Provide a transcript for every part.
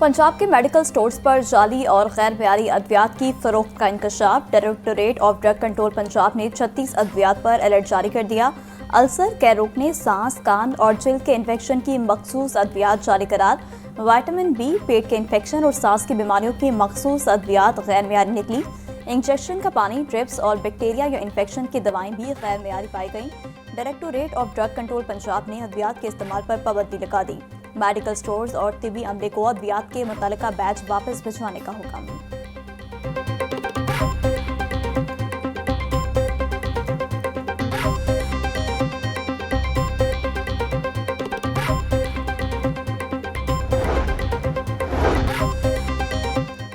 पंजाब के medical stores पर जाली और गैर मेयारी अद्वियात की फरोख्त का इंकशाफ। Directorate of Drug Control Punjab ने 36 अद्वियात पर अलर्ट जारी कर दिया। अल्सर, कैर रोकने, सांस, कान और जिल्द के इन्फेक्शन की मखसूस अद्वियात जारी करार। विटामिन बी, पेट के इन्फेक्शन और सांस की बीमारियों की मखसूस अद्वियात गैर मेयारी निकली। इंजेक्शन का पानी, ड्रिप्स और बैक्टीरिया या इन्फेक्शन की दवाएं भी गैर मेयारी पाई गईं। Directorate of Drug Control Punjab ने अद्वियात के इस्तेमाल पर पाबंदी लगा दी। मेडिकल स्टोर्स और तिब्बी अमले को अद्वियात के मुतल्लिका बैच वापस भिजवाने का हुक्म।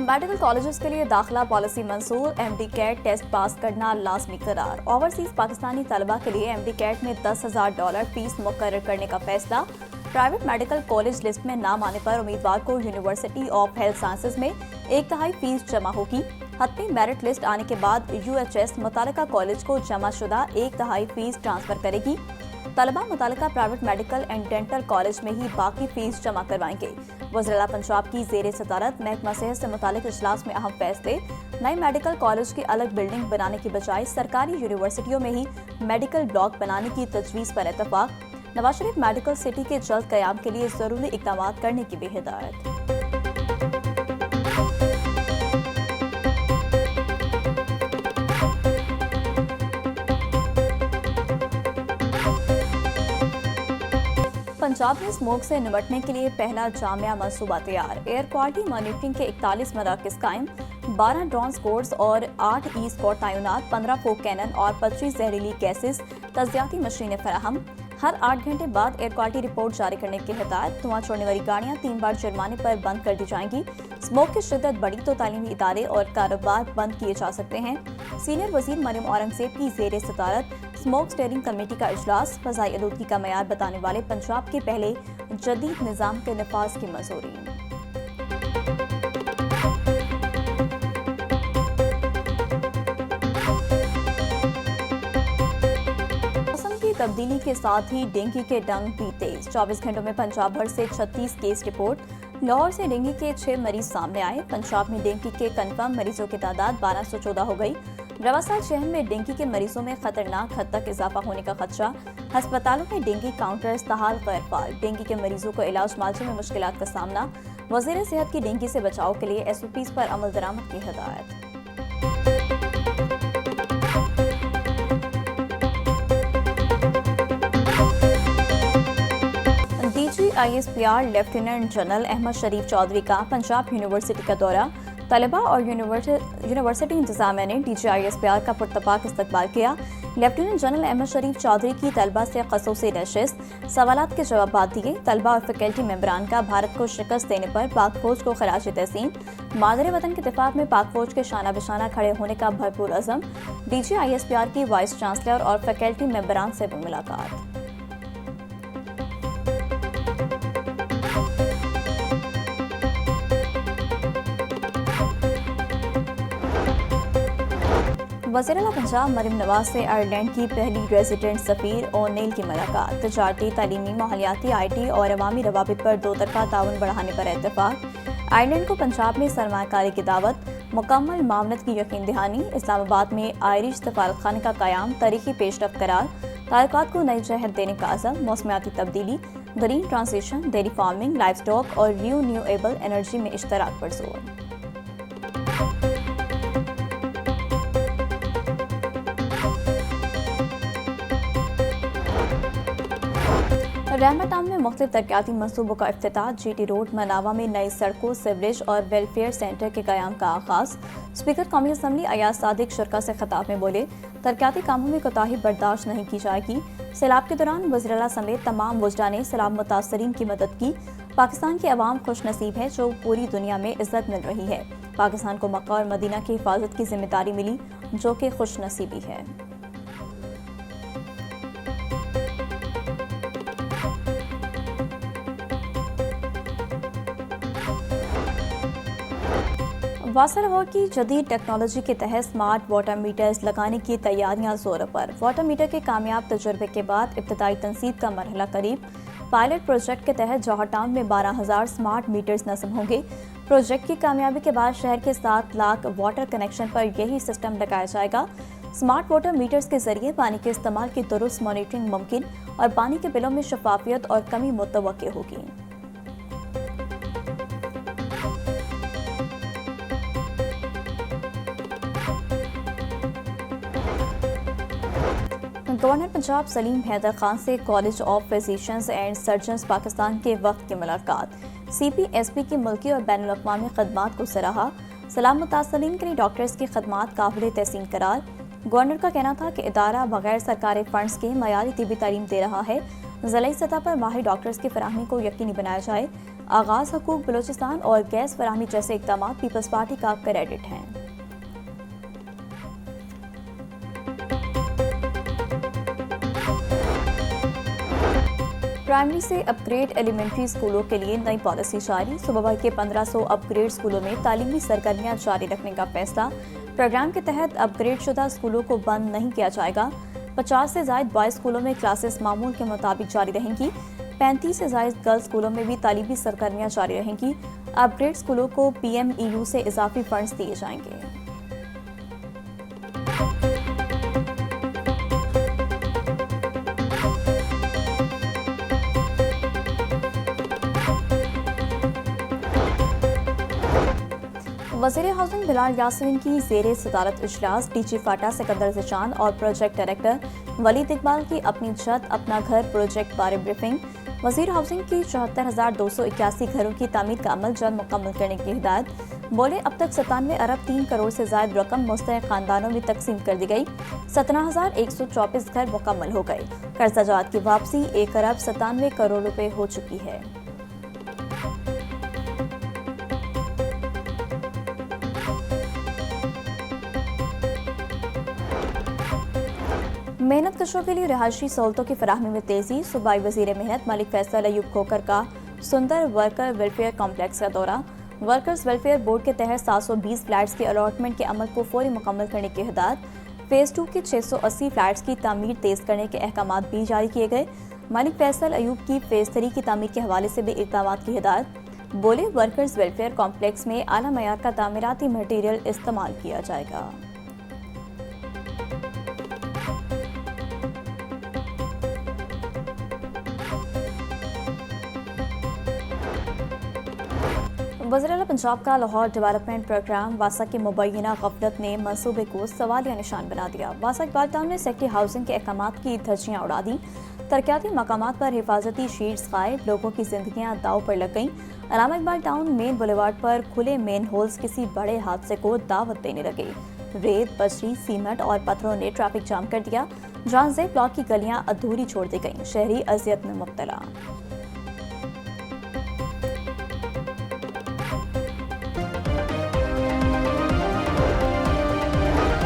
मेडिकल कॉलेजेस के लिए दाखिला पॉलिसी मंसूर। एमडी कैट टेस्ट पास करना लाजमी करार। ओवरसीज पाकिस्तानी तलबा के लिए एमडी कैट में $10,000 फीस मुकर्रर करने का फैसला। प्राइवेट मेडिकल कॉलेज लिस्ट में नाम आने पर उम्मीदवार को यूनिवर्सिटी ऑफ हेल्थ साइंसेज में 1/3 फीस जमा होगी। हतमी मेरिट लिस्ट आने के बाद यूएचएस मुतालिका कॉलेज को जमा शुदा 1/3 फीस ट्रांसफर करेगी। तलबा मुतालिका private medical and dental college में ही बाकी फीस जमा करवाएंगे। वज़ीर-ए-आला पंजाब की ज़ेर सदारत महकमा सेहत से मुतालिक इजलास में अहम फैसले। नए मेडिकल कॉलेज की अलग बिल्डिंग बनाने की बजाय सरकारी यूनिवर्सिटियों में ही मेडिकल ब्लॉक बनाने की तजवीज़ पर इत्तफाक। नवाज शरीफ मेडिकल सिटी के जल्द क़याम के लिए ज़रूरी इक़दाम करने की भी हिदायत। पंजाब में स्मोक से निपटने के लिए पहला जामिया मंसूबा तैयार। एयर क्वालिटी मॉनिटरिंग के 41 मराकज़ कायम, 12 ड्रोन स्क्वाड्स और 8 ई स्क्वाड तैनात, 15 फोक कैनन और 25 जहरीली गैसेस तजियाती मशीनें फराहम। हर 8 घंटे बाद एयर क्वालिटी रिपोर्ट जारी करने की हिदायत। धुआं छोड़ने वाली गाड़ियां 3 बार जुर्माने पर बंद कर दी जाएंगी। स्मोक की शिद्दत बढ़ी तो तालीमी इदारे और कारोबार बंद किए जा सकते हैं। सीनियर वजीर मरियम औरंगजेब की ज़ेर सदारत स्मोक स्टीयरिंग कमेटी का इजलास। फ़ज़ाई आलूदगी का मयार बताने वाले पंजाब के पहले जदीद निज़ाम के नफाज की मंजूरी। तब्दीली के साथ ही डेंगू के डंग भी तेज। 24 घंटों में पंजाब भर से 36 केस रिपोर्ट। लाहौर से डेंगू के 6 मरीज सामने आए। पंजाब में डेंगू के कन्फर्म मरीजों की तादाद 1214 हो गई। रवासा शहर में डेंगू के मरीजों में खतरनाक हद तक इजाफा होने का खदशा। अस्पतालों में डेंगू काउंटर्स तहाल गैर फाल। डेंगू के मरीजों को इलाज मालजे में मुश्किलात का सामना। वज़ीर सेहत की डेंगू से बचाव के लिए SOPs पर अमल दरामद की हिदायत। DGISPR लेफ्टिनेंट जनरल अहमद शरीफ चौधरी का पंजाब यूनिवर्सिटी का दौरा। तलबा और यूनिवर्सिटी इंतजामिया ने DGISPR का पुरतपाक इस्तकबाल किया। लेफ्टिनेंट जनरल अहमद शरीफ चौधरी की तलबा से ख़ुसूसी नशिस्त, सवालात के जवाब दिए। तलबा और फैकल्टी मेंबरान का भारत को शिकस्त देने पर पाक फौज को खराज तहसीन। मादरे वतन के दिफाक में पाक फौज के शाना बिशाना खड़े होने का भरपूर अज़म। DGISPR की वाइस चांसलर और फैकल्टी मेंबरान से भी मुलाकात। वज़ीर-ए-आला पंजाब मरियम नवाज से आयरलैंड की पहली रेजिडेंट सफ़ीर ओ'नेल की मुलाकात। तजारती, तालीमी, माहौलियाती, IT और अवामी रवाबित पर दो तरफा ताउन बढ़ाने पर इत्तफाक। आयरलैंड को पंजाब में सरमायाकारी की दावत। मुकम्मल मामनत की यकीन दहानी। इस्लामाबाद में आयरिश सफारतखाने का क़याम तारीखी पेशरफ करार। ताल्लुकात को नई जहत देने का अज़म। मौसमियाती तब्दीली, green transition, dairy farming, live stock और रिन्यूएबल एनर्जी में इश्तराक पर जोर। रहमत टाउन में मुख्तलिफ तरक्याती मनसूबों का इफ्तिताह। GT रोड मनावा में नई सड़कों, सिवरेज और वेलफेयर सेंटर के क़याम का आगाज़। स्पीकर कौमी असम्बली अयाज सादिक शुरा से खिताब में बोले, तरक्याती कामों में कोताही बर्दाश्त नहीं की जाएगी। सैलाब के दौरान वज़ीर-ए-आला समेत तमाम वुज़रा ने सैलाब मुतासरीन की मदद की। पाकिस्तान की अवाम खुश नसीब है जो पूरी दुनिया में इज्जत मिल रही है। पाकिस्तान को मक्का और मदीना की हिफाजत की जिम्मेदारी मिली जो कि खुश नसीबी है। वासा लाहौर की जदीद टेक्नोलॉजी के तहत स्मार्ट वाटर मीटर्स लगाने की तैयारियां जोरों पर। वाटर मीटर के कामयाब तजुर्बे के बाद इब्तदाई तनसीब का मरहला करीब। पायलट प्रोजेक्ट के तहत जौहर टाउन में 12,000 स्मार्ट मीटर्स नस्ब होंगे। प्रोजेक्ट की कामयाबी के बाद शहर के 7 लाख वाटर कनेक्शन पर यही सिस्टम लगाया जाएगा। स्मार्ट वाटर मीटर्स के जरिए पानी के इस्तेमाल की दुरुस्त मॉनिटरिंग मुमकिन और पानी के बिलों में शफाफियत और कमी मुतवक्किल होगी। गवर्नर पंजाब सलीम हैदर खान से college of physicians and surgeons Pakistan के वक्त की मुलाकात। CPSP की मुल्की और बैनुल अक़वामी खदमात को सराहा। सलाम मुतासरीन के लिए डॉक्टर्स की खदमात काबिल तहसीन करार। गवर्नर का कहना था कि इदारा बगैर सरकारी फंड्स के मयारी तिबी तालीम दे रहा है। ज़िलाई सतह पर माहिर डॉक्टर्स की फराहमी को यकीनी बनाया जाए। आगाज़ हकूक़ बलोचिस्तान और गैस फराहमी जैसे इक़दाम पीपल्स पार्टी का क्रेडिट हैं। प्राइमरी से अपग्रेड एलिमेंट्री स्कूलों के लिए नई पॉलिसी जारी। सूबा भर के 1500 अपग्रेड स्कूलों में तालीमी सरगर्मियां जारी रखने का फैसला। प्रोग्राम के तहत अपग्रेड शुदा स्कूलों को बंद नहीं किया जाएगा। 50 से ज़ायद बॉयज़ स्कूलों में क्लासेस मामूल के मुताबिक जारी रहेंगी। 35 से ज़ायद गर्ल्स स्कूलों में भी तालीमी सरगर्मियां जारी रहेंगी। अपग्रेड स्कूलों को PMEU से इजाफी फंड्स दिए जाएंगे। वज़ीर हाउसिंग बिलाल यासीन की ज़ेरे सदारत इजलास। DG फाटा सिकंदर ज़िशान और प्रोजेक्ट डायरेक्टर वलीद इकबाल की अपनी छत अपना घर प्रोजेक्ट बारे ब्रीफिंग। वज़ीर हाउसिंग की 74,281 घरों की तामीर का अमल जल्द मुकम्मल करने की हिदायत। बोले अब तक 97 अरब 3 करोड़ से ज़ायद रकम मुस्तहिक़ खानदानों में तकसीम कर दी गई। 17,124 घर मुकम्मल हो गए। कर्जा जात की वापसी 1 अरब 97 करोड़ रुपए हो चुकी है। मेहनत कशों के लिए रिहायशी सहूलतों की फराहमी में तेजी। सूबाई वज़ीर मेहनत मलिक फैसल अयूब खोकर का सुंदर वर्कर वेलफेयर कॉम्प्लेक्स का दौरा। वर्कर्स वेलफेयर बोर्ड के तहत 720 फ्लैट्स के अलॉटमेंट के अमल को फौरी मुकम्मल करने की हिदायत। फेज़ 2 के 680 फ्लैट्स की तामीर तेज करने के अहकाम भी जारी किए गए। मलिक फैसल अयूब की फेज़ 3 की तामीर के हवाले से भी इक़दाम की हिदायत। बोले वर्कर्स वेलफेयर कॉम्प्लेक्स में आला मयार का तामीराती मटीरियल इस्तेमाल किया जाएगा। वज़ीर आला पंजाब का लाहौर डेवलपमेंट प्रोग्राम वासा की मुबैना गफलत ने मंसूबे को सवालिया निशान बना दिया। वासा इकबाल टाउन ने सेक्टरी हाउसिंग के अहकाम की धज्जियां उड़ा दी। तरक्याती मकामात पर हिफाजती शीट्स गायब, लोगों की जिंदगियां दाव पर लग गईं। Allama Iqbal town main boulevard पर खुले मेन होल्स किसी बड़े हादसे को दावत देने लगे। रेत, बजरी, सीमेंट और पत्थरों ने ट्रैफिक जाम कर दिया। जहां से ब्लॉक की गलियां अधूरी छोड़ दी गईं। शहरी अजियत में मुब्तला।